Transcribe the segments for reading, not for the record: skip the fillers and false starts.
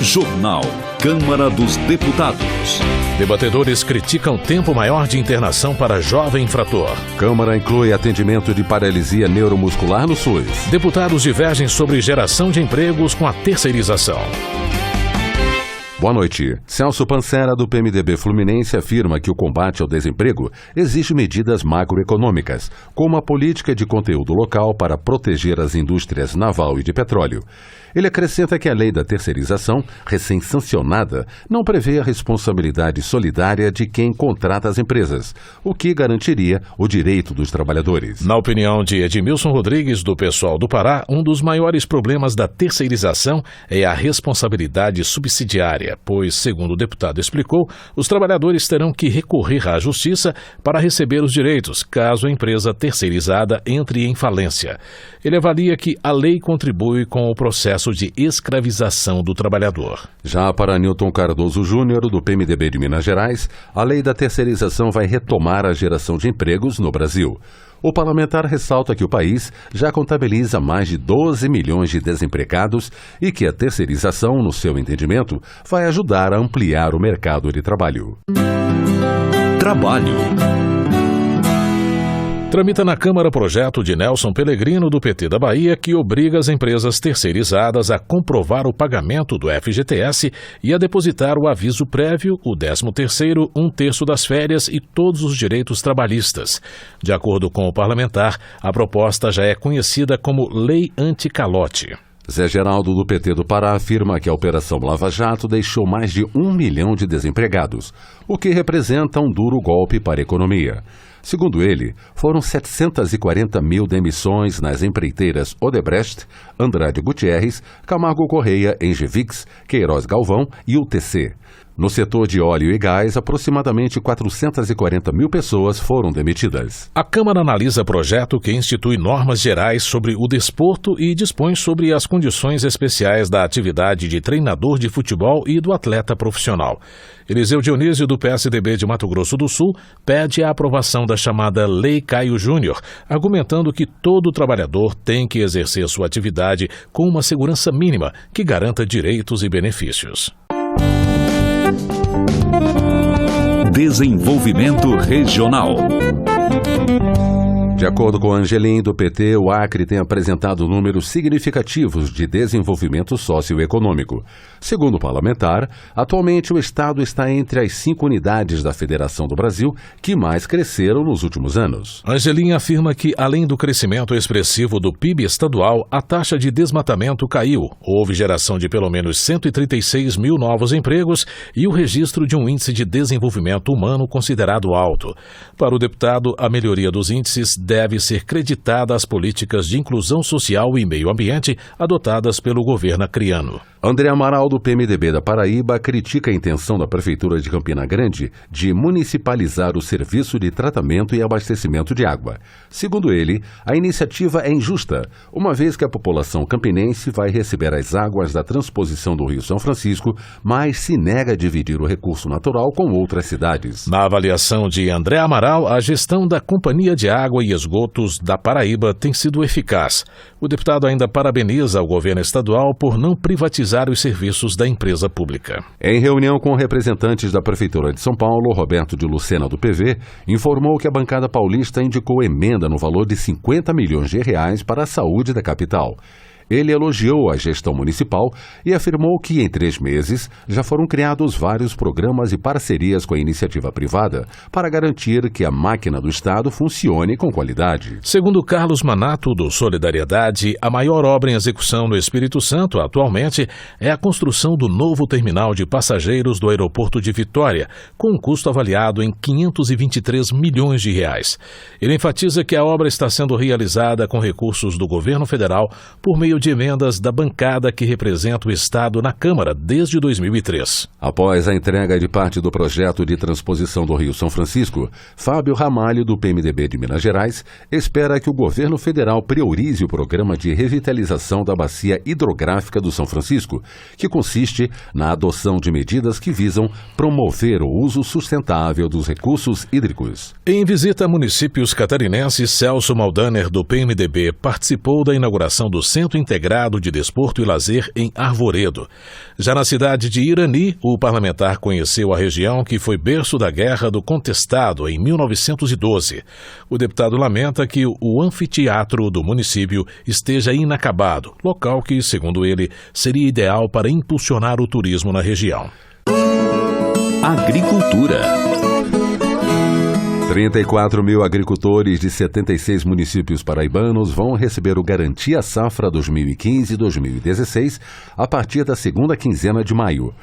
Jornal Câmara dos Deputados. Debatedores criticam tempo maior de internação para jovem infrator. Câmara inclui atendimento de paralisia neuromuscular no SUS. Deputados divergem sobre geração de empregos com a terceirização. Boa noite. Celso Pancera, do PMDB Fluminense, afirma que o combate ao desemprego exige medidas macroeconômicas, como a política de conteúdo local para proteger as indústrias naval e de petróleo. Ele acrescenta que a lei da terceirização, recém-sancionada, não prevê a responsabilidade solidária de quem contrata as empresas, o que garantiria o direito dos trabalhadores. Na opinião de Edmilson Rodrigues, do PSOL do Pará, um dos maiores problemas da terceirização é a responsabilidade subsidiária, pois, segundo o deputado explicou, os trabalhadores terão que recorrer à justiça para receber os direitos, caso a empresa terceirizada entre em falência. Ele avalia que a lei contribui com o processo de escravização do trabalhador. Já para Newton Cardoso Júnior, do PMDB de Minas Gerais, a lei da terceirização vai retomar a geração de empregos no Brasil. O parlamentar ressalta que o país já contabiliza mais de 12 milhões de desempregados e que a terceirização, no seu entendimento, vai ajudar a ampliar o mercado de trabalho. Trabalho. Tramita na Câmara projeto de Nelson Pellegrino, do PT da Bahia, que obriga as empresas terceirizadas a comprovar o pagamento do FGTS e a depositar o aviso prévio, o 13º, 1/3 das férias e todos os direitos trabalhistas. De acordo com o parlamentar, a proposta já é conhecida como Lei Anticalote. Zé Geraldo, do PT do Pará, afirma que a Operação Lava Jato deixou mais de 1 milhão de desempregados, o que representa um duro golpe para a economia. Segundo ele, foram 740 mil demissões nas empreiteiras Odebrecht, Andrade Gutierrez, Camargo Correia, Engevix, Queiroz Galvão e UTC. No setor de óleo e gás, aproximadamente 440 mil pessoas foram demitidas. A Câmara analisa projeto que institui normas gerais sobre o desporto e dispõe sobre as condições especiais da atividade de treinador de futebol e do atleta profissional. Eliseu Dionísio, do PSDB de Mato Grosso do Sul, pede a aprovação da chamada Lei Caio Júnior, argumentando que todo trabalhador tem que exercer sua atividade com uma segurança mínima que garanta direitos e benefícios. Desenvolvimento regional. De acordo com Angelim, do PT, o Acre tem apresentado números significativos de desenvolvimento socioeconômico. Segundo o parlamentar, atualmente o estado está entre as 5 unidades da Federação do Brasil que mais cresceram nos últimos anos. Angelim afirma que, além do crescimento expressivo do PIB estadual, a taxa de desmatamento caiu, houve geração de pelo menos 136 mil novos empregos e o registro de um índice de desenvolvimento humano considerado alto. Para o deputado, a melhoria dos índices deve ser creditada às políticas de inclusão social e meio ambiente adotadas pelo governo acreano. André Amaral, do PMDB da Paraíba, critica a intenção da Prefeitura de Campina Grande de municipalizar o serviço de tratamento e abastecimento de água. Segundo ele, a iniciativa é injusta, uma vez que a população campinense vai receber as águas da transposição do Rio São Francisco, mas se nega a dividir o recurso natural com outras cidades. Na avaliação de André Amaral, a gestão da Companhia de Água e Esgotos da Paraíba tem sido eficaz. O deputado ainda parabeniza o governo estadual por não privatizar os serviços da empresa pública. Em reunião com representantes da Prefeitura de São Paulo, Roberto de Lucena, do PV, informou que a bancada paulista indicou emenda no valor de 50 milhões de reais para a saúde da capital. Ele elogiou a gestão municipal e afirmou que, em 3 meses, já foram criados vários programas e parcerias com a iniciativa privada para garantir que a máquina do Estado funcione com qualidade. Segundo Carlos Manato, do Solidariedade, a maior obra em execução no Espírito Santo, atualmente, é a construção do novo terminal de passageiros do aeroporto de Vitória, com um custo avaliado em 523 milhões de reais. Ele enfatiza que a obra está sendo realizada com recursos do governo federal por meio de emendas da bancada que representa o Estado na Câmara desde 2003. Após a entrega de parte do projeto de transposição do Rio São Francisco, Fábio Ramalho, do PMDB de Minas Gerais, espera que o governo federal priorize o programa de revitalização da bacia hidrográfica do São Francisco, que consiste na adoção de medidas que visam promover o uso sustentável dos recursos hídricos. Em visita a municípios catarinenses, Celso Maldaner, do PMDB, participou da inauguração do Centro Integrado de Desporto e Lazer em Arvoredo. Já na cidade de Irani, o parlamentar conheceu a região que foi berço da Guerra do Contestado em 1912. O deputado lamenta que o anfiteatro do município esteja inacabado, local que, segundo ele, seria ideal para impulsionar o turismo na região. Agricultura. 34 mil agricultores de 76 municípios paraibanos vão receber o Garantia Safra 2015-2016 a partir da segunda quinzena de maio.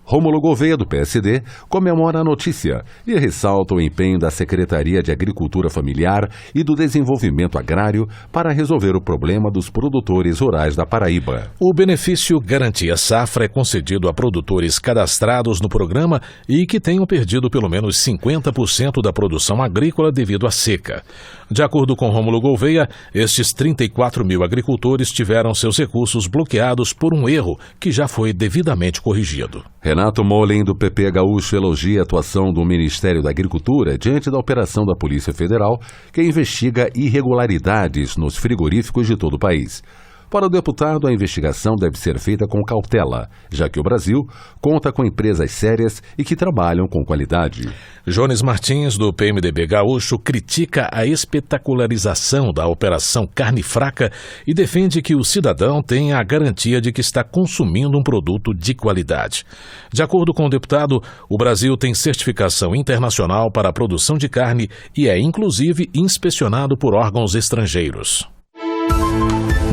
Rômulo Gouveia, do PSD, comemora a notícia e ressalta o empenho da Secretaria de Agricultura Familiar e do Desenvolvimento Agrário para resolver o problema dos produtores rurais da Paraíba. O benefício Garantia Safra é concedido a produtores cadastrados no programa e que tenham perdido pelo menos 50% da produção agrícola devido à seca. De acordo com Rômulo Gouveia, estes 34 mil agricultores tiveram seus recursos bloqueados por um erro que já foi devidamente corrigido. Renato Molin, do PP Gaúcho, elogia a atuação do Ministério da Agricultura diante da operação da Polícia Federal, que investiga irregularidades nos frigoríficos de todo o país. Para o deputado, a investigação deve ser feita com cautela, já que o Brasil conta com empresas sérias e que trabalham com qualidade. Jones Martins, do PMDB Gaúcho, critica a espetacularização da Operação Carne Fraca e defende que o cidadão tenha a garantia de que está consumindo um produto de qualidade. De acordo com o deputado, o Brasil tem certificação internacional para a produção de carne e é, inclusive, inspecionado por órgãos estrangeiros.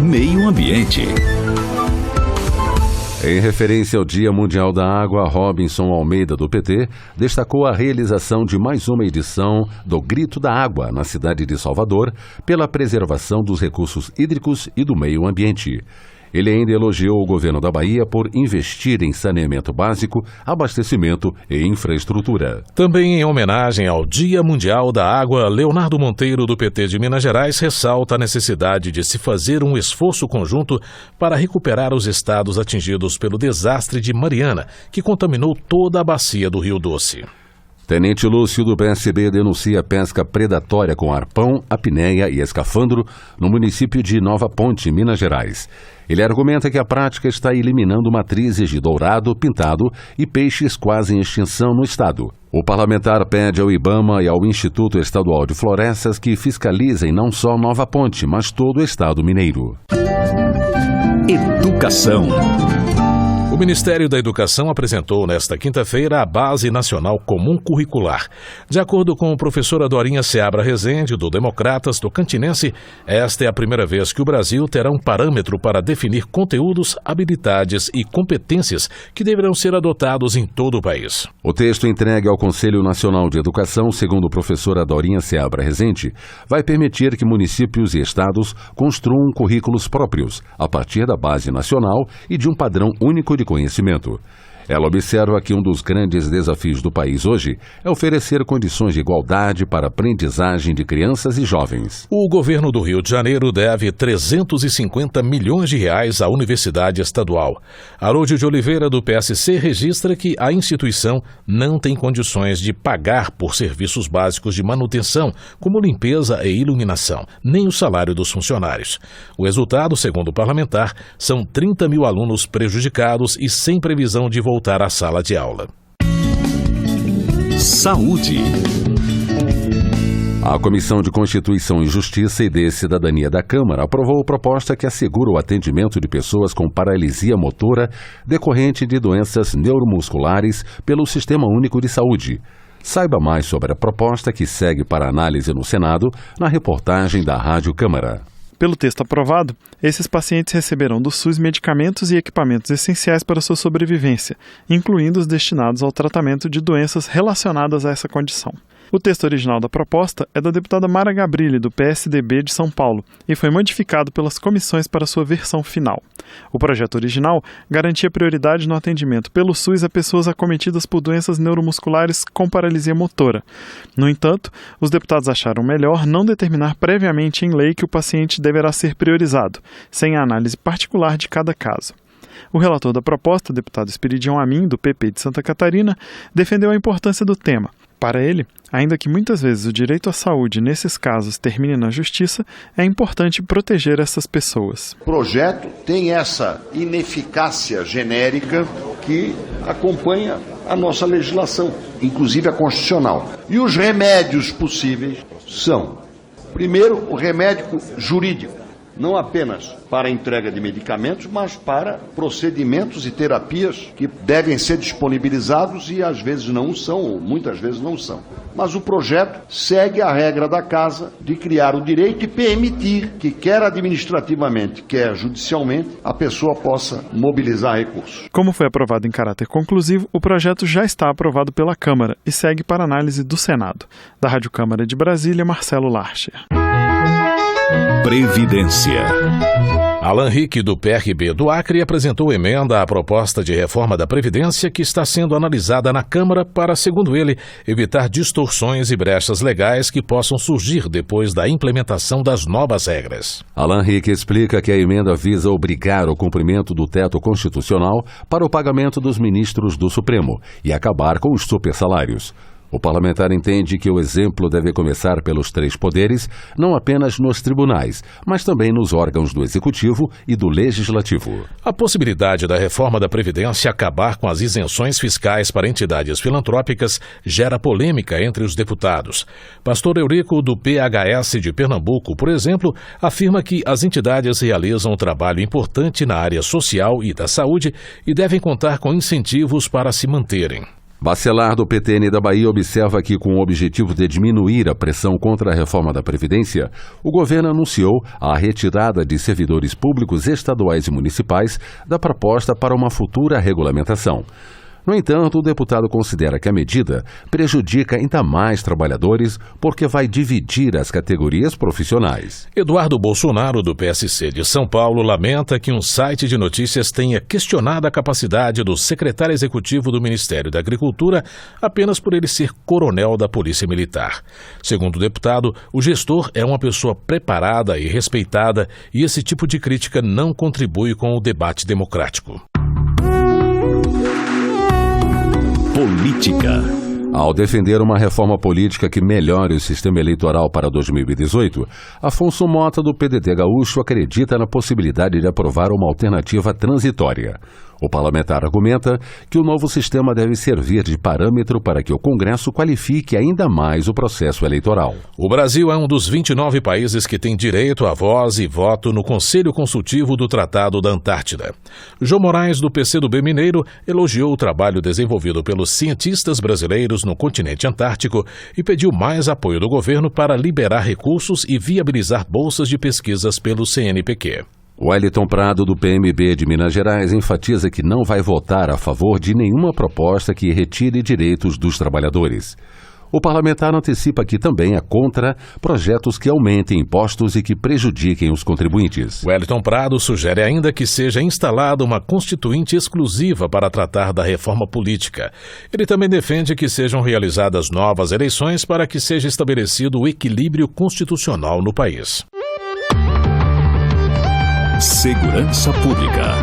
Meio Ambiente. Em referência ao Dia Mundial da Água, Robinson Almeida, do PT, destacou a realização de mais uma edição do Grito da Água na cidade de Salvador pela preservação dos recursos hídricos e do meio ambiente. Ele ainda elogiou o governo da Bahia por investir em saneamento básico, abastecimento e infraestrutura. Também em homenagem ao Dia Mundial da Água, Leonardo Monteiro, do PT de Minas Gerais, ressalta a necessidade de se fazer um esforço conjunto para recuperar os estados atingidos pelo desastre de Mariana, que contaminou toda a bacia do Rio Doce. Tenente Lúcio, do PSB, denuncia pesca predatória com arpão, apneia e escafandro no município de Nova Ponte, Minas Gerais. Ele argumenta que a prática está eliminando matrizes de dourado, pintado e peixes quase em extinção no estado. O parlamentar pede ao IBAMA e ao Instituto Estadual de Florestas que fiscalizem não só Nova Ponte, mas todo o estado mineiro. Educação. O Ministério da Educação apresentou nesta quinta-feira a Base Nacional Comum Curricular. De acordo com a professora Dorinha Seabra Rezende, do Democratas Tocantinense, esta é a primeira vez que o Brasil terá um parâmetro para definir conteúdos, habilidades e competências que deverão ser adotados em todo o país. O texto entregue ao Conselho Nacional de Educação, segundo a professora Dorinha Seabra Rezende, vai permitir que municípios e estados construam currículos próprios, a partir da base nacional e de um padrão único de conhecimento. Ela observa que um dos grandes desafios do país hoje é oferecer condições de igualdade para a aprendizagem de crianças e jovens. O governo do Rio de Janeiro deve 350 milhões de reais à Universidade Estadual. Haroldo de Oliveira, do PSC, registra que a instituição não tem condições de pagar por serviços básicos de manutenção, como limpeza e iluminação, nem o salário dos funcionários. O resultado, segundo o parlamentar, são 30 mil alunos prejudicados e sem previsão de voltar à sala de aula. Saúde. A Comissão de Constituição e Justiça e de Cidadania da Câmara aprovou proposta que assegura o atendimento de pessoas com paralisia motora decorrente de doenças neuromusculares pelo Sistema Único de Saúde. Saiba mais sobre a proposta que segue para análise no Senado na reportagem da Rádio Câmara. Pelo texto aprovado, esses pacientes receberão do SUS medicamentos e equipamentos essenciais para sua sobrevivência, incluindo os destinados ao tratamento de doenças relacionadas a essa condição. O texto original da proposta é da deputada Mara Gabrilli, do PSDB de São Paulo, e foi modificado pelas comissões para sua versão final. O projeto original garantia prioridade no atendimento pelo SUS a pessoas acometidas por doenças neuromusculares com paralisia motora. No entanto, os deputados acharam melhor não determinar previamente em lei que o paciente deverá ser priorizado, sem a análise particular de cada caso. O relator da proposta, deputado Esperidião Amin, do PP de Santa Catarina, defendeu a importância do tema. Para ele, ainda que muitas vezes o direito à saúde nesses casos termine na justiça, é importante proteger essas pessoas. O projeto tem essa ineficácia genérica que acompanha a nossa legislação, inclusive a constitucional. E os remédios possíveis são, primeiro, o remédio jurídico, não apenas para a entrega de medicamentos, mas para procedimentos e terapias que devem ser disponibilizados e às vezes não são, ou muitas vezes não são. Mas o projeto segue a regra da casa de criar o direito e permitir que, quer administrativamente, quer judicialmente, a pessoa possa mobilizar recursos. Como foi aprovado em caráter conclusivo, o projeto já está aprovado pela Câmara e segue para análise do Senado. Da Rádio Câmara de Brasília, Marcelo Larcher. Previdência. Alan Rick, do PRB do Acre, apresentou emenda à proposta de reforma da Previdência que está sendo analisada na Câmara para, segundo ele, evitar distorções e brechas legais que possam surgir depois da implementação das novas regras. Alan Rick explica que a emenda visa obrigar o cumprimento do teto constitucional para o pagamento dos ministros do Supremo e acabar com os supersalários. O parlamentar entende que o exemplo deve começar pelos três poderes, não apenas nos tribunais, mas também nos órgãos do Executivo e do Legislativo. A possibilidade da reforma da Previdência acabar com as isenções fiscais para entidades filantrópicas gera polêmica entre os deputados. Pastor Eurico, do PHS de Pernambuco, por exemplo, afirma que as entidades realizam um trabalho importante na área social e da saúde e devem contar com incentivos para se manterem. Bacelar, do PTN da Bahia, observa que, com o objetivo de diminuir a pressão contra a reforma da Previdência, o governo anunciou a retirada de servidores públicos estaduais e municipais da proposta para uma futura regulamentação. No entanto, o deputado considera que a medida prejudica ainda mais trabalhadores porque vai dividir as categorias profissionais. Eduardo Bolsonaro, do PSC de São Paulo, lamenta que um site de notícias tenha questionado a capacidade do secretário executivo do Ministério da Agricultura apenas por ele ser coronel da Polícia Militar. Segundo o deputado, o gestor é uma pessoa preparada e respeitada e esse tipo de crítica não contribui com o debate democrático. Política. Ao defender uma reforma política que melhore o sistema eleitoral para 2018, Afonso Mota, do PDT gaúcho, acredita na possibilidade de aprovar uma alternativa transitória. O parlamentar argumenta que o novo sistema deve servir de parâmetro para que o Congresso qualifique ainda mais o processo eleitoral. O Brasil é um dos 29 países que tem direito a voz e voto no Conselho Consultivo do Tratado da Antártida. João Moraes, do PCdoB mineiro, elogiou o trabalho desenvolvido pelos cientistas brasileiros no continente antártico e pediu mais apoio do governo para liberar recursos e viabilizar bolsas de pesquisas pelo CNPq. Wellington Prado, do PMB de Minas Gerais, enfatiza que não vai votar a favor de nenhuma proposta que retire direitos dos trabalhadores. O parlamentar antecipa que também é contra projetos que aumentem impostos e que prejudiquem os contribuintes. Wellington Prado sugere ainda que seja instalada uma constituinte exclusiva para tratar da reforma política. Ele também defende que sejam realizadas novas eleições para que seja estabelecido o equilíbrio constitucional no país. Segurança Pública.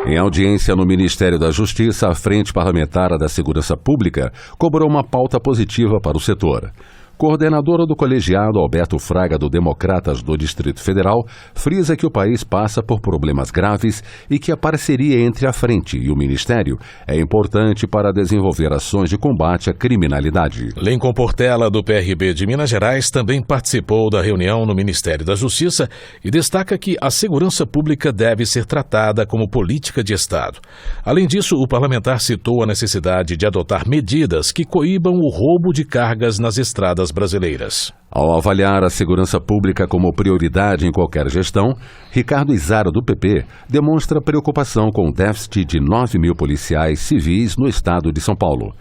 Em audiência no Ministério da Justiça, a Frente Parlamentar da Segurança Pública cobrou uma pauta positiva para o setor. Coordenadora do colegiado, Alberto Fraga, do Democratas do Distrito Federal, frisa que o país passa por problemas graves e que a parceria entre a Frente e o Ministério é importante para desenvolver ações de combate à criminalidade. Lincoln Portela, do PRB de Minas Gerais, também participou da reunião no Ministério da Justiça e destaca que a segurança pública deve ser tratada como política de Estado. Além disso, o parlamentar citou a necessidade de adotar medidas que coíbam o roubo de cargas nas estradas brasileiras. Ao avaliar a segurança pública como prioridade em qualquer gestão, Ricardo Izara, do PP, demonstra preocupação com o déficit de 9 mil policiais civis no estado de São Paulo.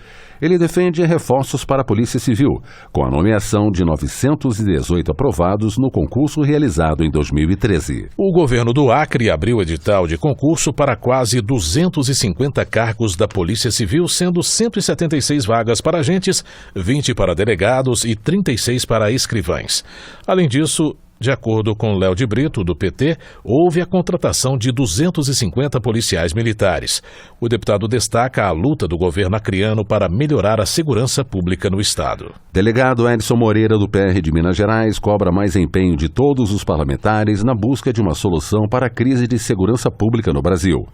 Ele defende reforços para a Polícia Civil, com a nomeação de 918 aprovados no concurso realizado em 2013. O governo do Acre abriu edital de concurso para quase 250 cargos da Polícia Civil, sendo 176 vagas para agentes, 20 para delegados e 36 para escrivães. Além disso, De acordo com Léo de Brito, do PT, houve a contratação de 250 policiais militares. O deputado destaca a luta do governo acreano para melhorar a segurança pública no estado. Delegado Edson Moreira, do PR de Minas Gerais, cobra mais empenho de todos os parlamentares na busca de uma solução para a crise de segurança pública no Brasil.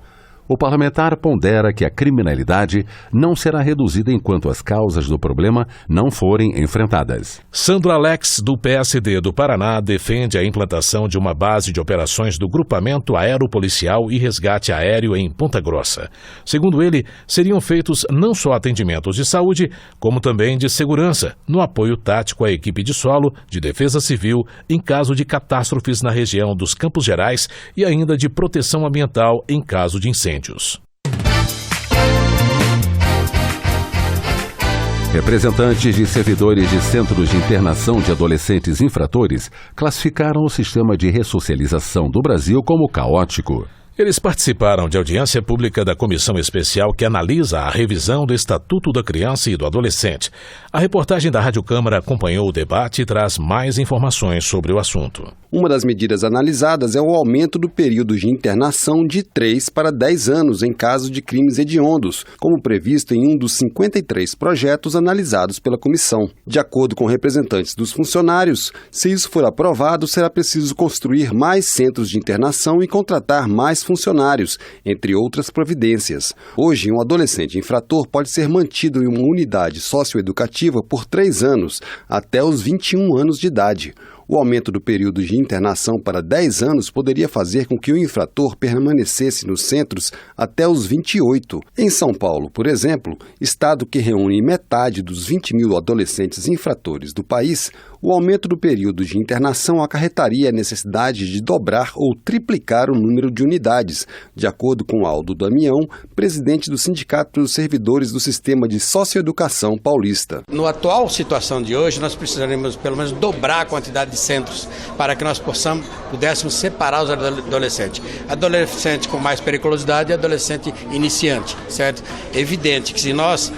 O parlamentar pondera que a criminalidade não será reduzida enquanto as causas do problema não forem enfrentadas. Sandro Alex, do PSD do Paraná, defende a implantação de uma base de operações do Grupamento Aeropolicial e Resgate Aéreo em Ponta Grossa. Segundo ele, seriam feitos não só atendimentos de saúde, como também de segurança, no apoio tático à equipe de solo, de defesa civil, em caso de catástrofes na região dos Campos Gerais e ainda de proteção ambiental em caso de incêndio. Representantes de servidores de centros de internação de adolescentes infratores classificaram o sistema de ressocialização do Brasil como caótico. Eles participaram de audiência pública da comissão especial que analisa a revisão do Estatuto da Criança e do Adolescente. A reportagem da Rádio Câmara acompanhou o debate e traz mais informações sobre o assunto. Uma das medidas analisadas é o aumento do período de internação de 3 para 10 anos em caso de crimes hediondos, como previsto em um dos 53 projetos analisados pela comissão. De acordo com representantes dos funcionários, se isso for aprovado, será preciso construir mais centros de internação e contratar mais funcionários, entre outras providências. Hoje, um adolescente infrator pode ser mantido em uma unidade socioeducativa por 3 anos, até os 21 anos de idade. O aumento do período de internação para 10 anos poderia fazer com que o infrator permanecesse nos centros até os 28. Em São Paulo, por exemplo, estado que reúne metade dos 20 mil adolescentes infratores do país, o aumento do período de internação acarretaria a necessidade de dobrar ou triplicar o número de unidades, de acordo com Aldo Damião, presidente do Sindicato dos Servidores do Sistema de Socioeducação Paulista. No atual situação de hoje, nós precisaremos pelo menos dobrar a quantidade de centros para que nós pudéssemos separar os adolescentes. Adolescente com mais periculosidade e adolescente iniciante, certo? Evidente que se nós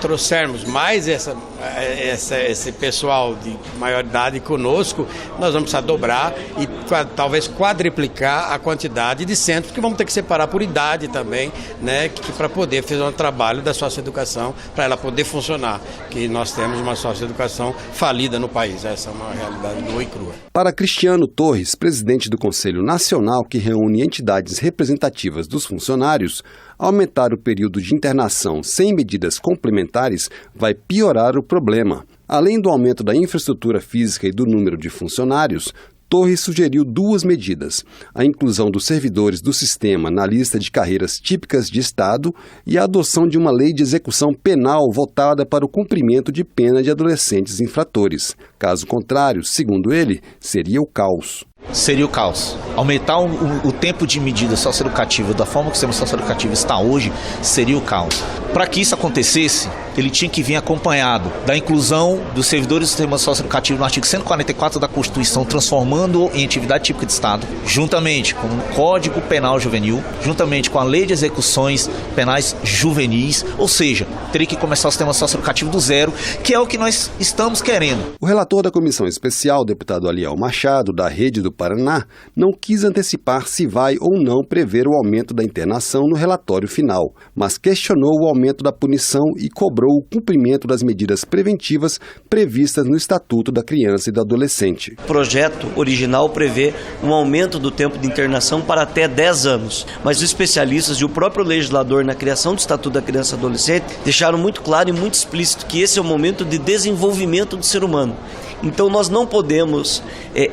trouxermos mais esse pessoal de maior idade conosco, nós vamos precisar dobrar e talvez quadriplicar a quantidade de centros, porque vamos ter que separar por idade também, né, para poder fazer um trabalho da socioeducação, para ela poder funcionar, que nós temos uma socioeducação falida no país. Essa é uma realidade nua e crua. Para Cristiano Torres, presidente do Conselho Nacional, que reúne entidades representativas dos funcionários, aumentar o período de internação sem medidas complementares vai piorar o problema. Além do aumento da infraestrutura física e do número de funcionários, Torres sugeriu 2 medidas: a inclusão dos servidores do sistema na lista de carreiras típicas de Estado e a adoção de uma lei de execução penal voltada para o cumprimento de pena de adolescentes infratores. Caso contrário, segundo ele, seria o caos. Seria o caos. Aumentar o tempo de medida socioeducativa da forma que o sistema socioeducativo está hoje seria o caos. Para que isso acontecesse, ele tinha que vir acompanhado da inclusão dos servidores do sistema socioeducativo no artigo 144 da Constituição, transformando-o em atividade típica de Estado, juntamente com o Código Penal Juvenil, juntamente com a Lei de Execuções Penais Juvenis, ou seja, teria que começar o sistema socioeducativo do zero, que é o que nós estamos querendo. O relator da comissão especial, deputado Aliel Machado, da Rede do Paraná, não quis antecipar se vai ou não prever o aumento da internação no relatório final, mas questionou o aumento da punição e cobrou o cumprimento das medidas preventivas previstas no Estatuto da Criança e do Adolescente. O projeto original prevê um aumento do tempo de internação para até 10 anos, mas os especialistas e o próprio legislador na criação do Estatuto da Criança e do Adolescente deixaram muito claro e muito explícito que esse é o momento de desenvolvimento do ser humano. Então nós não podemos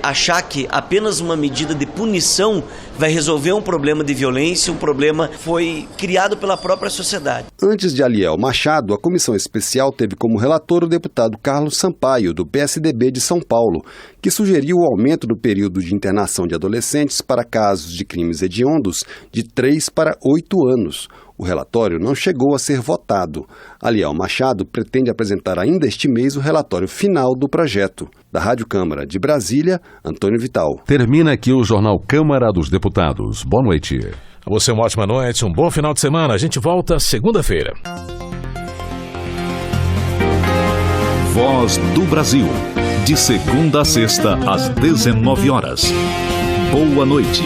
achar que apenas uma medida de punição vai resolver um problema de violência, um problema que foi criado pela própria sociedade. Antes de Aliel Machado, a comissão especial teve como relator o deputado Carlos Sampaio, do PSDB de São Paulo, que sugeriu o aumento do período de internação de adolescentes para casos de crimes hediondos de 3 para 8 anos. O relatório não chegou a ser votado. Aliel Machado pretende apresentar ainda este mês o relatório final do projeto. Da Rádio Câmara de Brasília, Antônio Vital. Termina aqui o Jornal Câmara dos Deputados. Boa noite. A você uma ótima noite, um bom final de semana. A gente volta segunda-feira. Voz do Brasil. De segunda a sexta, às 19 horas. Boa noite.